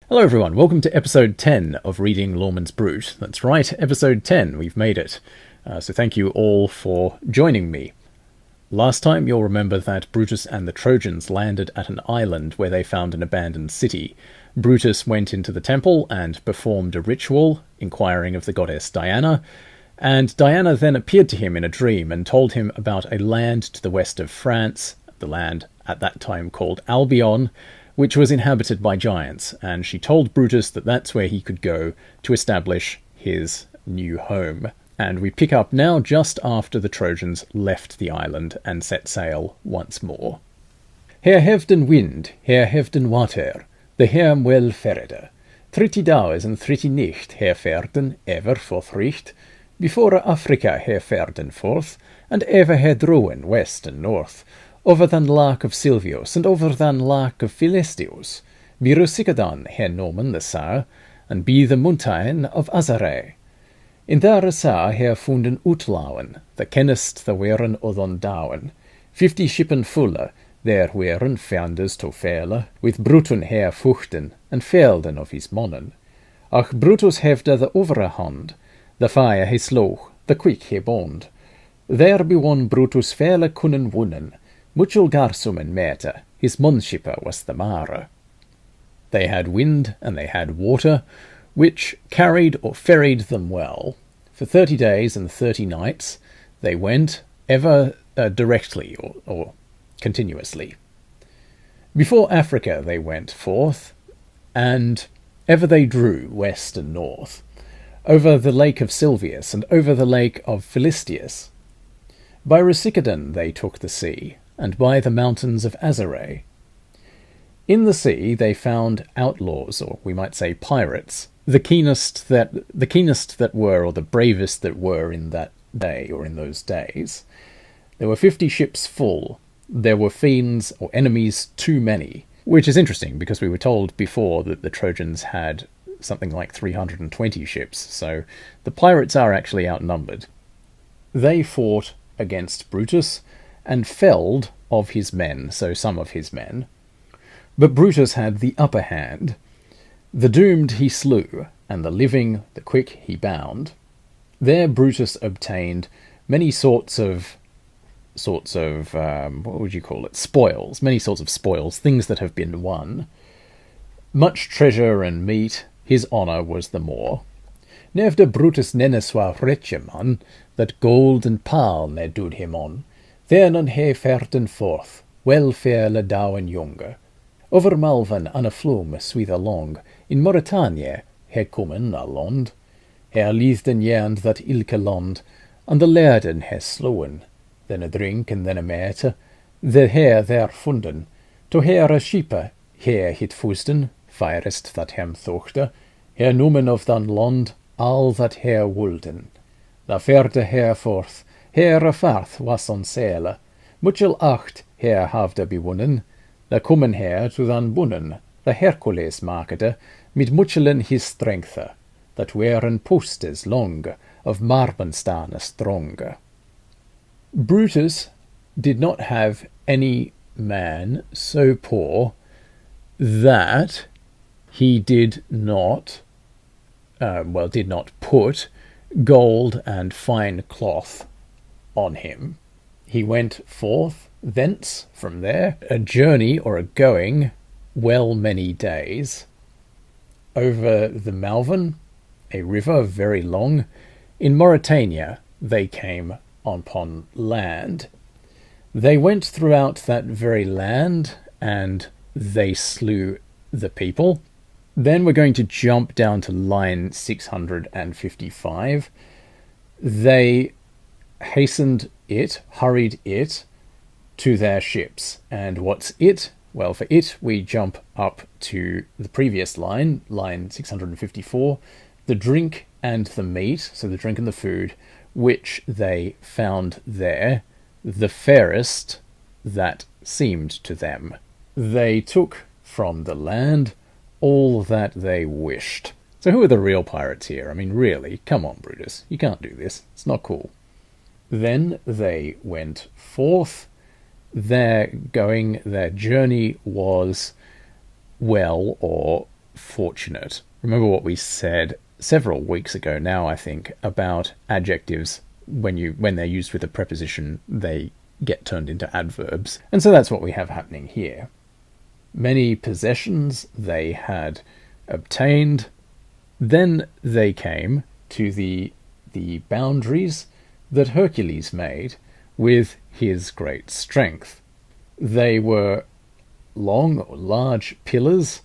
Hello everyone, welcome to episode 10 of Reading Layamon's Brut. That's right, episode 10, we've made it. So thank you all for joining me. Last time you'll remember that Brutus and the Trojans landed at an island where they found an abandoned city. Brutus went into the temple and performed a ritual, inquiring of the goddess Diana, and Diana then appeared to him in a dream and told him about a land to the west of France, the land at that time called Albion, which was inhabited by giants, and she told Brutus that that's where he could go to establish his new home. And we pick up now just after the Trojans left the island and set sail once more. Her hefden wind, her hefden water, the herm wel ferrede. 30 days and 30 nicht her ferden ever forthricht, before Africa her ferden forth, and ever her droen west and north, over than Lake of Silvios, and over than Lake of Philistios, be Rusicadan her nomen the Sa, and be the Mountain of Azare. In there Sa her funden Utlauen, the kennest the weren odon dauen, 50 shippen fulle, there weren founders to fele, with Brutun her fuchten, and velden of his monnen. Ach Brutus hefde the overe hand, the fire he sloeg, the quick he bond. There bewon Brutus fele kunnen wonnen, muchel garsum en mete, his munshipper was the mare. They had wind and they had water, which carried or ferried them well. For 30 days and 30 nights they went ever directly or continuously. Before Africa they went forth, and ever they drew west and north, over the lake of Silvius and over the lake of Philistius. By Rusicadan they took the sea, and by the mountains of Azare. In the sea they found outlaws, or we might say pirates, the keenest that were, or the bravest that were in that day, or in those days. There were 50 ships full. There were fiends, or enemies, too many, which is interesting, because we were told before that the Trojans had something like 320 ships, so the pirates are actually outnumbered. They fought against Brutus, and felled of his men, so some of his men. But Brutus had the upper hand. The doomed he slew, and the living, the quick he bound. There Brutus obtained many sorts of what would you call it? Spoils, many sorts of spoils, things that have been won. Much treasure and meat, his honour was the more. Nevde Brutus neneswa Layamon, that gold and pearl ne doed him on. Then on he ferden forth, wel fele dauen jonge. Over Malven an a flum swithe long, in Mauritania he komen a lond. He liefden jend that ilke land, and the lerden he sloen, then a drink and then a mete, the he there funden, to her a shipe, he hit fusten, firest that hem thochte, he noemen of dan land, al that he wulden. Da ferde he forth, Her farth was on sele, muchel acht her havde bewonnen, da kommen her to dan bunnen, the Hercules makede, mit muchelen his strengthe, that weren postes longe, of marbenstane stronge. Brutus did not have any man so poor that he did not put gold and fine cloth on him. He went forth thence from there, a journey or a going well many days, over the Malven, a river very long. In Mauritania they came upon land. They went throughout that very land, and they slew the people. Then we're going to jump down to line 655. They hurried it to their ships. And what's it? Well, for it, we jump up to the previous line, line 654, the drink and the meat, so the drink and the food, which they found there, the fairest that seemed to them. They took from the land all that they wished. So who are the real pirates here? I mean, really, come on, Brutus, you can't do this. It's not cool. Then they went forth. Their journey was well or fortunate. Remember what we said several weeks ago now, I think, about adjectives. When they're used with a preposition, they get turned into adverbs. And so that's what we have happening here. Many possessions they had obtained. Then they came to the boundaries that Hercules made with his great strength. They were long or large pillars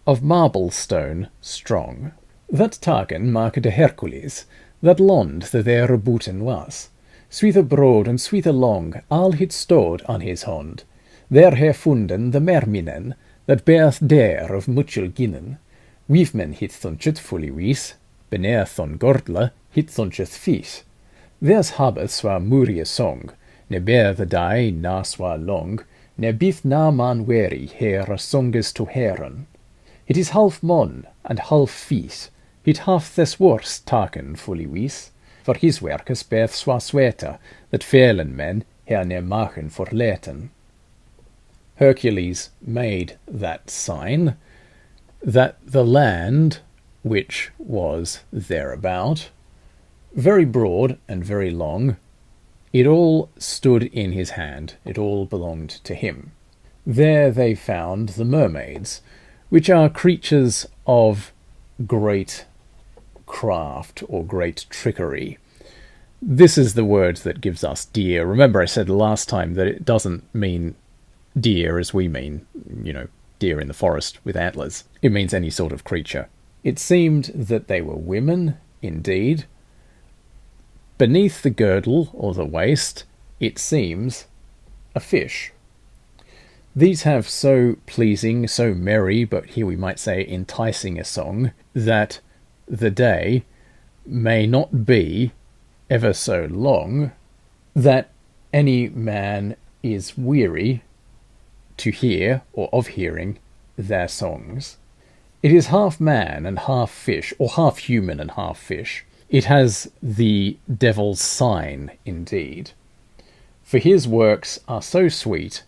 of marble stone strong, that taken maken de Hercules, that land that there boeten was, sweether broad and sweether long, al hit stod on his hand. There herfunden the merminen, that bearth there of muchel ginnen, weefmen hit thunchet fully wies, beneer thon gordla hit thunchet fies. There's habeth swa murie song, ne bear the die na swa long, ne bith na man weary her a songes to heron. It is half mon and half fies, it half this worst taken fully wies, for his werk is bearth swa sweta, that failen men her ne machen for leten. Hercules made that sign, that the land, which was thereabout, very broad and very long, it all stood in his hand, it all belonged to him. There they found the mermaids, which are creatures of great craft or great trickery. This is the word that gives us deer. Remember I said last time that it doesn't mean deer as we mean, deer in the forest with antlers. It means any sort of creature. It seemed that they were women, indeed. Beneath the girdle, or the waist, it seems a fish. These have so pleasing, so merry, but here we might say enticing a song, that the day may not be ever so long, that any man is weary to hear, or of hearing, their songs. It is half man and half fish, or half human and half fish. It has the devil's sign, indeed. For his works are so sweet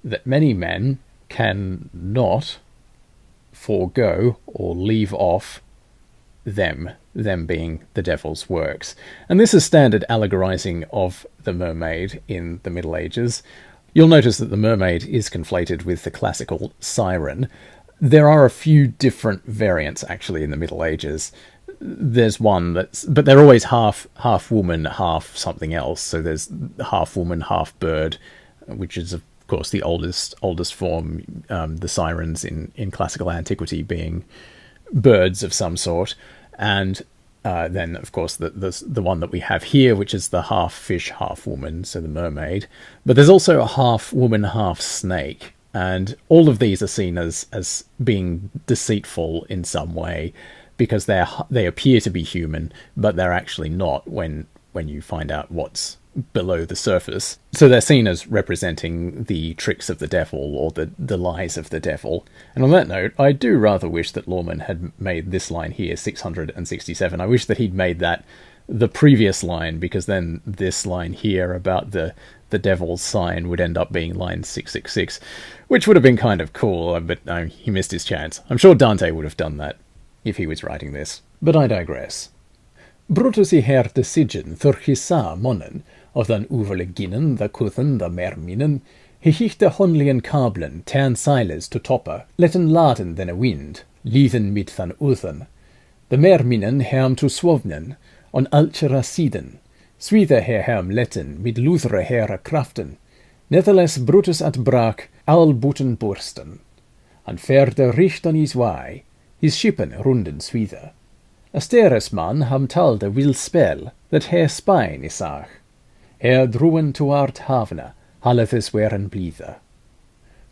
that many men cannot forego or leave off them being the devil's works. And this is standard allegorizing of the mermaid in the Middle Ages. You'll notice that the mermaid is conflated with the classical siren. There are a few different variants, actually, in the Middle Ages. There's one but they're always half woman, half something else. So there's half woman, half bird, which is, of course, the oldest form, the sirens in classical antiquity being birds of some sort. And then, of course, the one that we have here, which is the half fish, half woman, so the mermaid. But there's also a half woman, half snake. And all of these are seen as being deceitful in some way, because they appear to be human, but they're actually not when you find out what's below the surface. So they're seen as representing the tricks of the devil, or the lies of the devil. And on that note, I do rather wish that Lawman had made this line here 667. I wish that he'd made that the previous line, because then this line here about the devil's sign would end up being line 666, which would have been kind of cool, but he missed his chance. I'm sure Dante would have done that if he was writing this. But I digress. Brutus I herte siggen thurchisa monnen, of dan uverle ginnen, the kuthen, the merminen, he hichte honlien kablen, tern seiles to topper, letten laden den a wind, lithen mit than uthen. The merminen herm to swovnen, on alchera siden, swither her herm letten, mit luthre hera kraften, netherles Brutus at brak, al buten bursten. An ferde richten is wai, his shippen runden swither. Asteres man ham talde wil spel, that her spine is ach. Her druen toart havna, hallethes weren blither.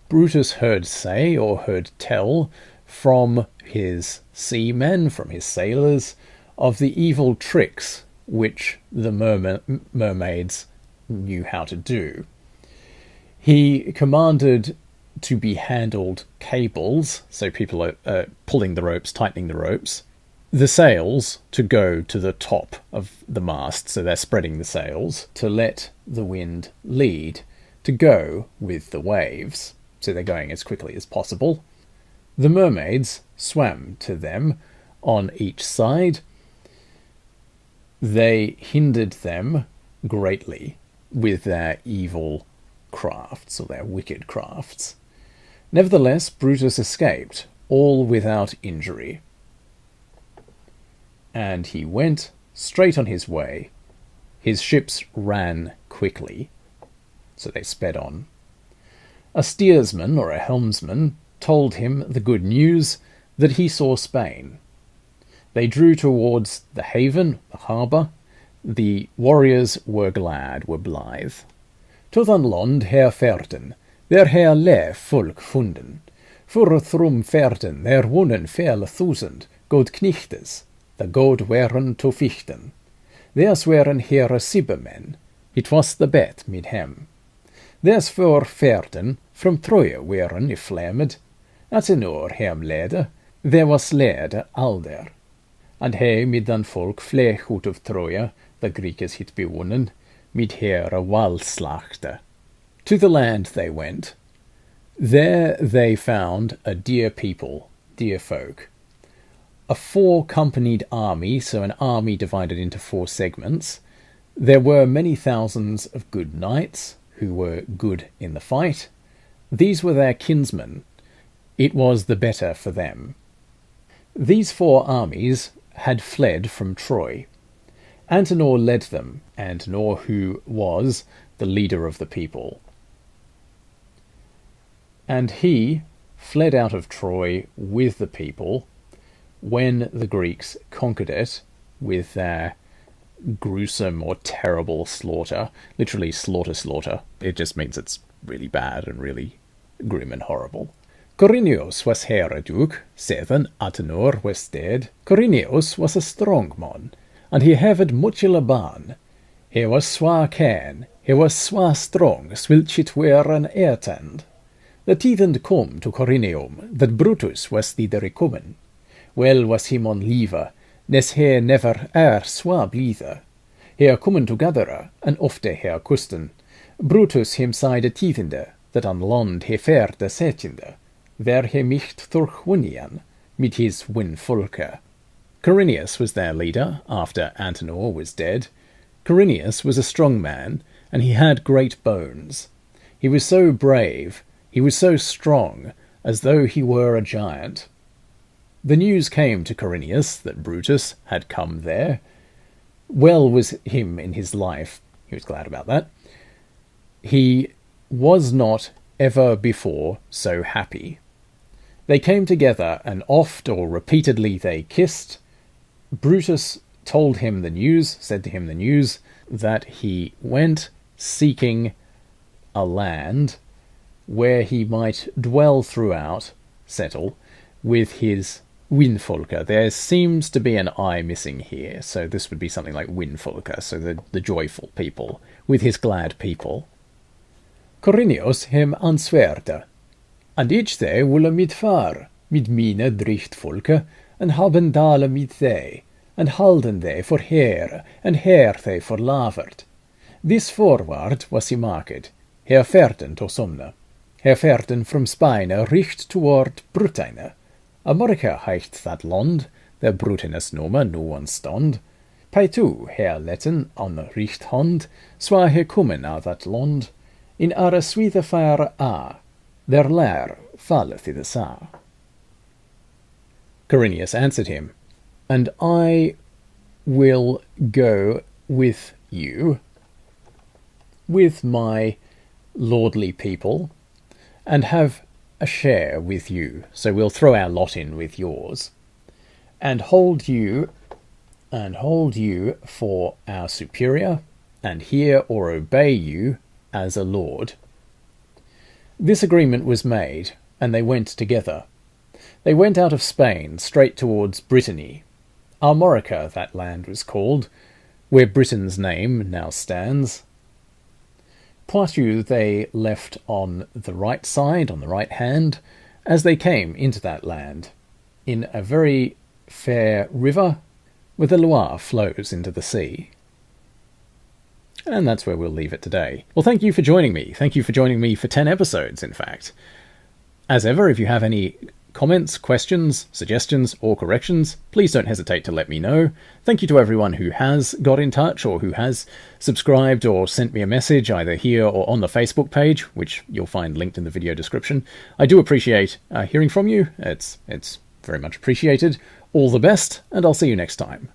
Brutus heard say, or heard tell, from his seamen, from his sailors, of the evil tricks which the mermaids knew how to do. He commanded to be handled cables, so people are pulling the ropes, tightening the ropes, the sails to go to the top of the mast, so they're spreading the sails, to let the wind lead, to go with the waves, so they're going as quickly as possible. The mermaids swam to them on each side. They hindered them greatly with their evil crafts, or their wicked crafts. Nevertheless, Brutus escaped, all without injury. And he went straight on his way. His ships ran quickly, so they sped on. A steersman, or a helmsman, told him the good news that he saw Spain. They drew towards the haven, the harbour. The warriors were glad, were blithe. Tot an land her ferten, der her le folk funden. For thrum ferten der wonen fel 1000 god knichtes, the god wären to fichten. Theirs wären here sibbermen, it was the bet mid hem. Theirs for ferten from Troje wären I flamed, at en år hemlede, there was lede alder. And he mid dan folk flech out of Troje, the Greekes hit bewonnen, mid here a walslachte. To the land they went. There they found a dear people, dear folk. A 4-companied army, so an army divided into 4 segments. There were many thousands of good knights who were good in the fight. These were their kinsmen. It was the better for them. These 4 armies had fled from Troy. Antenor led them, Antenor who was the leader of the people. And he fled out of Troy with the people when the Greeks conquered it with their gruesome or terrible slaughter. Literally slaughter. It just means it's really bad and really grim and horrible. Corinius was here duke, seven Antenor was dead. Corinius was a strong man, and he had much laban. He was swa can, he was swa strong, swilchit were an airtand. The teethend come to Corinium, that Brutus was thither comen. Well was him on lever, nes he never swa blither. He comen together, and ofte he kusten. Brutus him side teethende, that on land he ferde setjende, where he micht thurchwunian, mit his winfolke. Corinius was their leader, after Antenor was dead. Corinius was a strong man, and he had great bones. He was so brave, he was so strong, as though he were a giant. The news came to Corinius that Brutus had come there. Well was him in his life, he was glad about that. He was not ever before so happy. They came together, and oft or repeatedly they kissed. Brutus told him the news, said to him the news, that he went seeking a land where he might dwell throughout, settle, with his winfolker. There seems to be an I missing here, so this would be something like winfolker, so the joyful people, with his glad people. Corinius him answerde, and each they wolle mit far, mit mine drichtfolke, and haben dale mit they, and halden they for here, and here they for lavert. This forward was he marked, her ferten to somne. Her ferten from Spine richt toward Brutine. America heicht that land, der Brutines nome nu on stond. Peitu her letten on richt hand, swa he kummen a that land. In ara swithe fire a, their lair falleth I the sa. Corinius answered him, and I will go with you, with my lordly people, and have a share with you. So we'll throw our lot in with yours, and hold you for our superior, and hear or obey you as a lord. This agreement was made, and they went together. They went out of Spain straight towards Brittany. Armorica that land was called, where Britain's name now stands. Poitou they left on the right side, on the right hand, as they came into that land, in a very fair river where the Loire flows into the sea. And that's where we'll leave it today. Well, thank you for joining me. Thank you for joining me for 10 episodes, in fact. As ever, if you have any comments, questions, suggestions, or corrections, please don't hesitate to let me know. Thank you to everyone who has got in touch or who has subscribed or sent me a message either here or on the Facebook page, which you'll find linked in the video description. I do appreciate hearing from you. It's very much appreciated. All the best, and I'll see you next time.